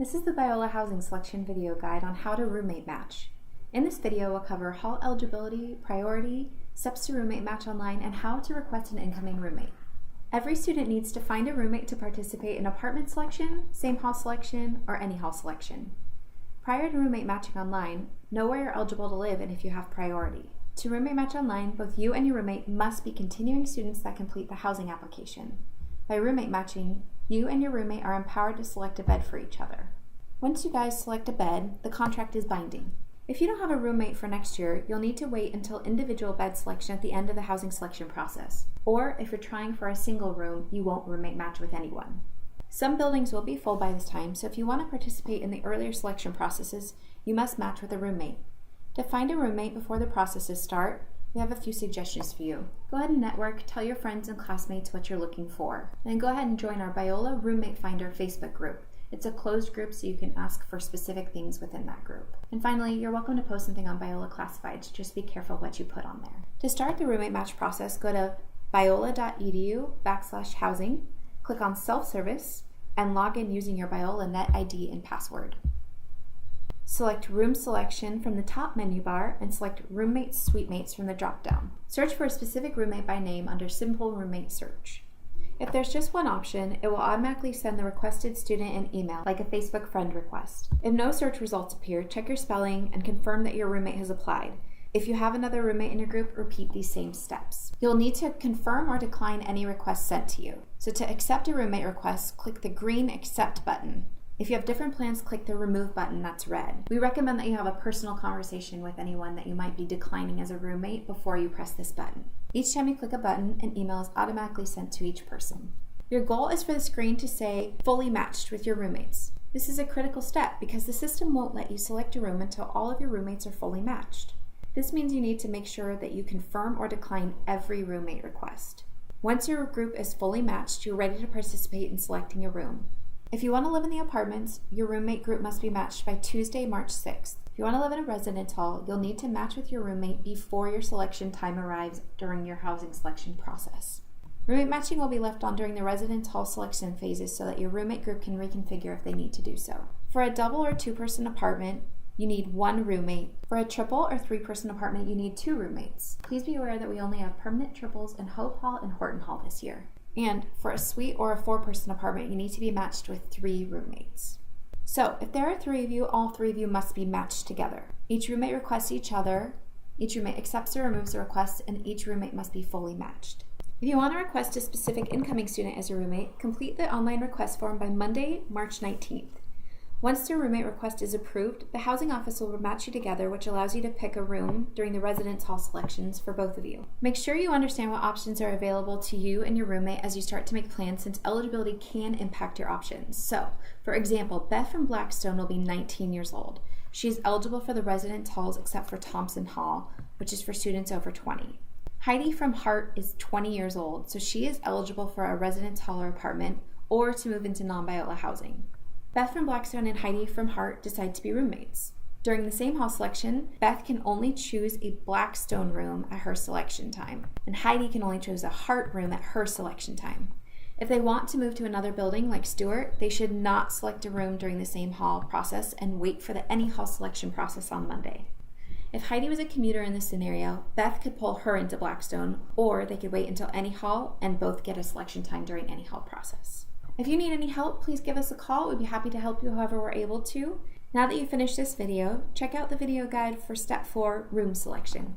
This is the Biola Housing Selection video guide on how to roommate match. In this video, we'll cover hall eligibility, priority, steps to roommate match online, and how to request an incoming roommate. Every student needs to find a roommate to participate in apartment selection, same hall selection, or any hall selection. Prior to roommate matching online, know where you're eligible to live and if you have priority. To roommate match online, both you and your roommate must be continuing students that complete the housing application. By roommate matching, you and your roommate are empowered to select a bed for each other. Once you guys select a bed, the contract is binding. If you don't have a roommate for next year, you'll need to wait until individual bed selection at the end of the housing selection process. Or if you're trying for a single room, you won't roommate match with anyone. Some buildings will be full by this time, so if you want to participate in the earlier selection processes, you must match with a roommate. To find a roommate before the processes start, we have a few suggestions for you. Go ahead and network, tell your friends and classmates what you're looking for. Then go ahead and join our Biola Roommate Finder Facebook group. It's a closed group so you can ask for specific things within that group. And finally, you're welcome to post something on Biola Classifieds. Just be careful what you put on there. To start the roommate match process, go to biola.edu/housing, click on self-service, and log in using your Biola Net ID and password. Select Room Selection from the top menu bar and select Roommates Suitemates from the drop-down. Search for a specific roommate by name under Simple Roommate Search. If there's just one option, it will automatically send the requested student an email, like a Facebook friend request. If no search results appear, check your spelling and confirm that your roommate has applied. If you have another roommate in your group, repeat these same steps. You'll need to confirm or decline any requests sent to you. So to accept a roommate request, click the green Accept button. If you have different plans, click the Remove button that's red. We recommend that you have a personal conversation with anyone that you might be declining as a roommate before you press this button. Each time you click a button, an email is automatically sent to each person. Your goal is for the screen to say fully matched with your roommates. This is a critical step because the system won't let you select a room until all of your roommates are fully matched. This means you need to make sure that you confirm or decline every roommate request. Once your group is fully matched, you're ready to participate in selecting a room. If you want to live in the apartments, your roommate group must be matched by Tuesday, March 6th. If you want to live in a residence hall, you'll need to match with your roommate before your selection time arrives during your housing selection process. Roommate matching will be left on during the residence hall selection phases so that your roommate group can reconfigure if they need to do so. For a double or two-person apartment, you need one roommate. For a triple or three-person apartment, you need two roommates. Please be aware that we only have permanent triples in Hope Hall and Horton Hall this year. And for a suite or a four-person apartment, you need to be matched with three roommates. So if there are three of you, all three of you must be matched together. Each roommate requests each other, each roommate accepts or removes the request, and each roommate must be fully matched. If you want to request a specific incoming student as a roommate, complete the online request form by Monday, March 19th. Once the roommate request is approved, the housing office will match you together, which allows you to pick a room during the residence hall selections for both of you. Make sure you understand what options are available to you and your roommate as you start to make plans, since eligibility can impact your options. So, for example, Beth from Blackstone will be 19 years old. She is eligible for the residence halls except for Thompson Hall, which is for students over 20. Heidi from Hart is 20 years old, so she is eligible for a residence hall or apartment or to move into non-Biola housing. Beth from Blackstone and Heidi from Hart decide to be roommates. During the same hall selection, Beth can only choose a Blackstone room at her selection time, and Heidi can only choose a Hart room at her selection time. If they want to move to another building like Stewart, they should not select a room during the same hall process and wait for the any hall selection process on Monday. If Heidi was a commuter in this scenario, Beth could pull her into Blackstone, or they could wait until any hall and both get a selection time during any hall process. If you need any help, please give us a call. We'd be happy to help you however we're able to. Now that you've finished this video, check out the video guide for Step 4, Room Selection.